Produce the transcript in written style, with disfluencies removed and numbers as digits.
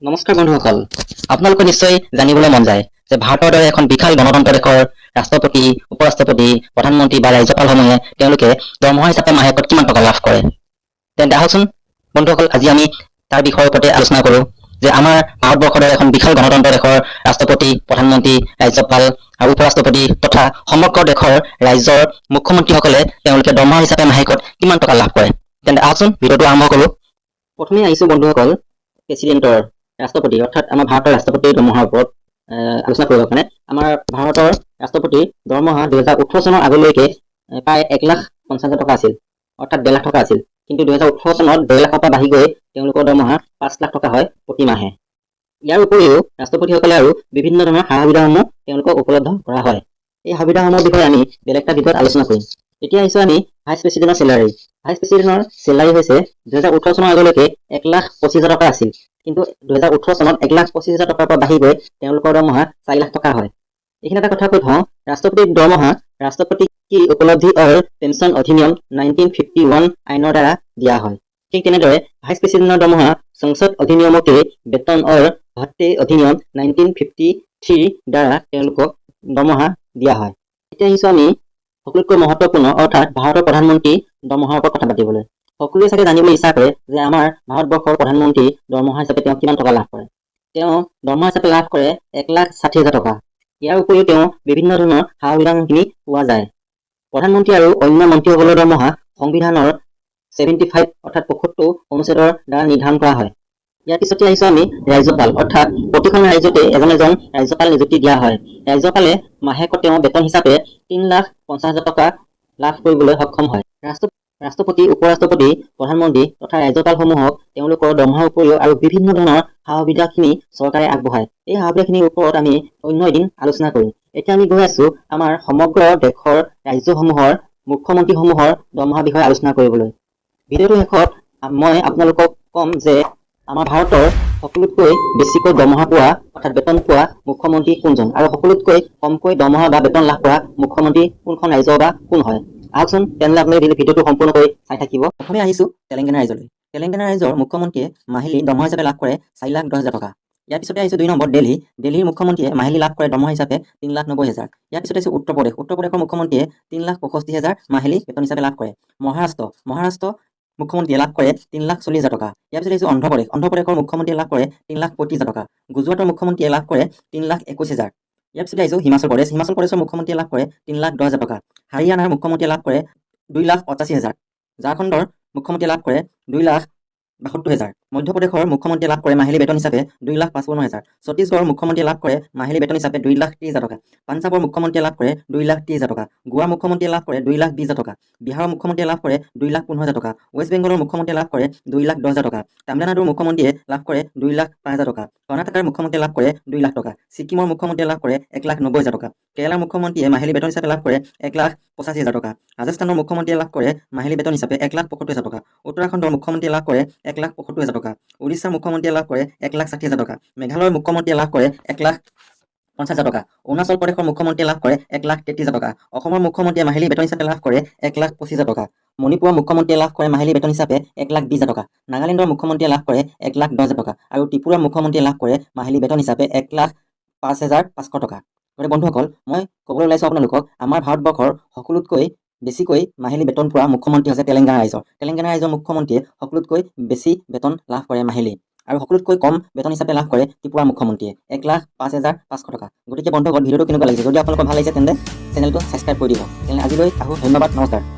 নমস্কাৰ বন্ধুসকল, আপোনালোকে নিশ্চয় জানিবলৈ মন যায় যে ভাৰতৰ দৰে এখন বিশাল গণতন্ত্ৰ দেশৰ ৰাষ্ট্ৰপতি, উপৰাষ্ট্ৰপতি, প্ৰধানমন্ত্ৰী বা ৰাজ্যপালসমূহে তেওঁলোকে দৰমহা হিচাপে মাহেকত কিমান টকা লাভ কৰে। তেন্তে আহকচোন বন্ধুসকল, আজি আমি তাৰ বিষয়ৰ ওপৰতে আলোচনা কৰোঁ যে আমাৰ ভাৰতবৰ্ষৰ দৰে এখন বিশাল গণতন্ত্ৰ দেশৰ ৰাষ্ট্ৰপতি, প্ৰধানমন্ত্ৰী, ৰাজ্যপাল আৰু উপৰাষ্ট্ৰপতি তথা সমগ্ৰ দেশৰ ৰাজ্যৰ মুখ্যমন্ত্ৰীসকলে তেওঁলোকে দৰমহা হিচাপে মাহেকত কিমান টকা লাভ কৰে। তেন্তে আহকচোন ভিডিঅ'টো আৰম্ভ কৰোঁ। প্ৰথমে আহিছোঁ বন্ধুসকল প্ৰেচিডেণ্টৰ ৰাষ্ট্ৰপতি অৰ্থাৎ আমাৰ ভাৰতৰ ৰাষ্ট্ৰপতিৰ দৰমহাৰ ওপৰত আলোচনা কৰিবৰ কাৰণে। আমাৰ ভাৰতৰ ৰাষ্ট্ৰপতিৰ দৰমহা 2018 চনৰ আগলৈকে প্ৰায় 1,50,000 টকা আছিল, অৰ্থাৎ 1,50,000 টকা আছিল। কিন্তু 2018 চনত 1,50,000 পৰা বাঢ়ি গৈ তেওঁলোকৰ দৰমহা 5,00,000 টকা হয় প্ৰতি মাহে। ইয়াৰ উপৰিও ৰাষ্ট্ৰপতিসকলে আৰু বিভিন্ন ধৰণৰ সা সুবিধাসমূহ তেওঁলোকক উপলব্ধ কৰা হয়। এই সুবিধাসমূহৰ বিষয়ে আমি বেলেগ এটা ভিডিঅ'ত আলোচনা কৰিম। এতিয়া আহিছোঁ আমি ভাইচ প্ৰেচিডেণ্টৰ চেলাৰী। ভাইচ প্ৰেচিডেণ্টৰ চেলাৰী হৈছে 2018 চনৰ আগলৈকে 1,25,000 টকা আছিল। কিন্তু 2018 চনত 1,25,000 টকাৰ পৰা বাঢ়ি গৈ তেওঁলোকৰ দৰমহা 4,00,000 টকা হয়। এইখিনি এটা কথা কৈ থওঁ, ৰাষ্ট্ৰপতিৰ দৰমহা ৰাষ্ট্ৰপতি কি উপলব্ধি আৰু পেঞ্চন অধিনিয়ম 1951 আইনৰ দ্বাৰা দিয়া হয়। ঠিক তেনেদৰে ভাইচ প্ৰেচিডেণ্টৰ দৰমহা সংসদ অধিনিয়মকে বেতন আৰু ভত্তে অধিনিয়ম 1953 দ্বাৰা তেওঁলোকক দৰমহা দিয়া হয়। এতিয়া আহিছোঁ আমি সকলোতকৈ মহত্বপূৰ্ণ অৰ্থাৎ ভাৰতৰ প্ৰধানমন্ত্ৰী দৰমহাৰ ওপৰত কথা পাতিবলৈ। সকলোৱে চাগে জানিবলৈ ইচ্ছা কৰে যে আমাৰ ভাৰতবৰ্ষৰ প্ৰধানমন্ত্ৰী দৰমহা হিচাপে তেওঁ কিমান টকা লাভ কৰে। তেওঁ দৰমহা হিচাপে লাভ কৰে 1,60,000 টকা। ইয়াৰ উপৰিও তেওঁ বিভিন্ন ধৰণৰ সা সুবিধাখিনি পোৱা যায়। প্ৰধানমন্ত্ৰী আৰু অন্য মন্ত্ৰীসকলৰ দৰমহা সংবিধানৰ 75 অৰ্থাৎ 75 অনুচ্ছেদৰ দ্বাৰা নিৰ্ধাৰণ কৰা হয়। ইয়াৰ পিছতে আহিছোঁ আমি ৰাজ্যপাল অৰ্থাৎ প্ৰতিখন ৰাজ্যতে এজন এজন ৰাজ্যপাল নিযুক্তি দিয়া হয়। ৰাজ্যপালে মাহেকত তেওঁ বেতন হিচাপে 3,50,000 টকা লাভ কৰিবলৈ সক্ষম হয়। ৰাষ্ট্ৰপতি, উপৰাষ্ট্ৰপতি, প্ৰধানমন্ত্ৰী তথা ৰাজ্যপালসমূহক তেওঁলোকৰ দৰমহাৰ উপৰিও আৰু বিভিন্ন ধৰণৰ সা সুবিধাখিনি চৰকাৰে আগবঢ়ায়। এই সা সুবিধাখিনিৰ ওপৰত আমি অন্য এদিন আলোচনা কৰিম। এতিয়া আমি গৈ আছোঁ আমাৰ সমগ্ৰ দেশৰ ৰাজ্যসমূহৰ মুখ্যমন্ত্ৰীসমূহৰ দৰমহাৰ বিষয়ে আলোচনা কৰিবলৈ। ভিডিঅ'টোৰ শেষত মই আপোনালোকক ক'ম যে আমাৰ ভাৰতৰ সকলোতকৈ বেছিকৈ দৰমহা পোৱা অৰ্থাৎ বেতন পোৱা মুখ্যমন্ত্ৰী কোনজন আৰু সকলোতকৈ কমকৈ দৰমহা বা বেতন লাভ কৰা মুখ্যমন্ত্ৰী কোনখন ৰাজ্য বা কোন হয়। আহকচোন তেনেহ'লে আপোনালোকে ভিডিঅ'টো সম্পূৰ্ণকৈ চাই থাকিব। প্ৰথমে আহিছোঁ তেলেংগানা ৰাজ্যলৈ। তেলেংগানা ৰাজ্যৰ মুখ্যমন্ত্ৰীয়ে মাহিলী দৰমহা হিচাপে লাভ কৰে 4,10,000 টকা। ইয়াৰ পিছতে আহিছোঁ 2 নম্বৰ দিল্লী। দিল্লীৰ মুখ্যমন্ত্ৰীয়ে মাহিলী লাভ কৰে দৰমহা হিচাপে 3,90,000। ইয়াৰ পিছতে আহিছোঁ উত্তৰ প্ৰদেশ। উত্তৰ প্ৰদেশৰ মুখ্যমন্ত্ৰীয়ে 3,65,000 মাহিলী বেতন হিচাপে লাভ কৰে। মহাৰাষ্ট্ৰ মুখ্যমন্ত্ৰীয়ে লাভ কৰে 3,40,000 টকা। ইয়াৰ পিছত আহিছোঁ অন্ধ্ৰ প্ৰদেশৰ মুখ্যমন্ত্ৰীয়ে লাভ কৰে 3,35,000 টকা। গুজৰাটৰ মুখ্যমন্ত্ৰীয়ে লাভ কৰে 3,21,000। ইয়াৰ পিছতে আহিছোঁ হিমাচল প্ৰদেশৰ মুখ্যমন্ত্ৰীয়ে লাভ কৰে 3,10,000 টকা। হাৰিয়ানাৰ মুখ্যমন্ত্ৰীয়ে লাভ কৰে 2,85,000। ঝাৰখণ্ডৰ মুখ্যমন্ত্ৰীয়ে লাভ কৰে 2,72,000। মধ্যপ্ৰদেশৰ মুখ্যমন্ত্ৰীয়ে লাভ কৰে মাহিলী বেতন হিচাপে 2,55,000। ছত্তীশগড়ৰ মুখ্যমন্ত্ৰীয়ে লাভ কৰে মাহিলী বেতন হিচাপে 2,30,000 টকা। পাঞ্জাৱৰ মুখ্যমন্ত্ৰীয়ে লাভ কৰে 2,30,000 টকা। গোৱাৰ মুখ্যমন্ত্ৰীয়ে লাভ কৰে 2,20,000 টকা। বিহাৰৰ মুখ্যমন্ত্ৰীয়ে লাভ কৰে 2,15,000 টকা। ৱেষ্ট বেংগলৰ মুখ্যমন্ত্ৰীয়ে লাভ কৰে 2,10,000 টকা। তামিলনাডুৰ মুখ্যমন্ত্ৰীয়ে লাভ কৰে 2,05,000 টকা। কৰ্ণাটকৰ মুখ্যমন্ত্ৰীয়ে লাভ কৰে 2,00,000 টকা। ছিকিমৰ মুখ্যমন্ত্ৰীয়ে লাভ কৰে 1,90,000 টকা। কেৰালাৰ মুখ্যমন্ত্ৰীয়ে মাহিলী বেতন হিচাপে লাভ কৰে 1,85,000 টকা। ৰাজস্থানৰ মুখ্যমন্ত্ৰীয়ে লাভ কৰে মাহিলী বেতন হিচাপে 1,75,000 টকা। উত্তৰাখণ্ডৰ মুখ্যমন্ত্ৰীয়ে লাভ কৰে 1,75,000 টকা। উৰিষ্যাৰ মুখ্যমন্ত্ৰীয়ে লাভ কৰে 1,60,000 টকা। মেঘালয়ৰ মুখ্যমন্ত্ৰীয়ে লাভ কৰে 1,50,000 টকা। অৰুণাচল প্ৰদেশৰ মুখ্যমন্ত্ৰীয়ে লাভ কৰে 1,33,000 টকা। অসমৰ মুখ্যমন্ত্ৰীয়ে মাহিলী বেতন হিচাপে লাভ কৰে 1,25,000 টকা। মণিপুৰৰ মুখ্যমন্ত্ৰীয়ে লাভ কৰে মাহিলী বেতন হিচাপে 1,20,000 টকা। নাগালেণ্ডৰ মুখ্যমন্ত্ৰীয়ে লাভ কৰে 1,10,000 টকা। আৰু ত্ৰিপুৰাৰ মুখ্যমন্ত্ৰীয়ে লাভ কৰে মাহিলী বেতন হিচাপে 1,05,500 টকা। গতিকে বন্ধুসকল, মই ক'বলৈ ওলাইছোঁ আপোনালোকক আমাৰ ভাৰতবৰ্ষৰ সকলোতকৈ বেছিকৈ মাহিলী বেতন পোৱা মুখ্যমন্ত্ৰী হৈছে তেলেংগানা ৰাজ্যৰ। তেলেংগানা ৰাজ্যৰ মুখ্যমন্ত্ৰীয়ে সকলোতকৈ বেছি বেতন লাভ কৰে মাহিলী। আৰু সকলোতকৈ কম বেতন হিচাপে লাভ কৰে ত্ৰিপুৰাৰ মুখ্যমন্ত্ৰীয়ে 1,05,500 টকা। গতিকে বন্ধুসকল, ভিডিঅ'টো কেনেকুৱা লাগিছে? যদি আপোনালোকৰ ভাল লাগিছে তেন্তে চেনেলটো ছাবস্ক্ৰাইব কৰি দিব। তেনে আজিলৈ আহোঁ, ধন্যবাদ, নমস্কাৰ।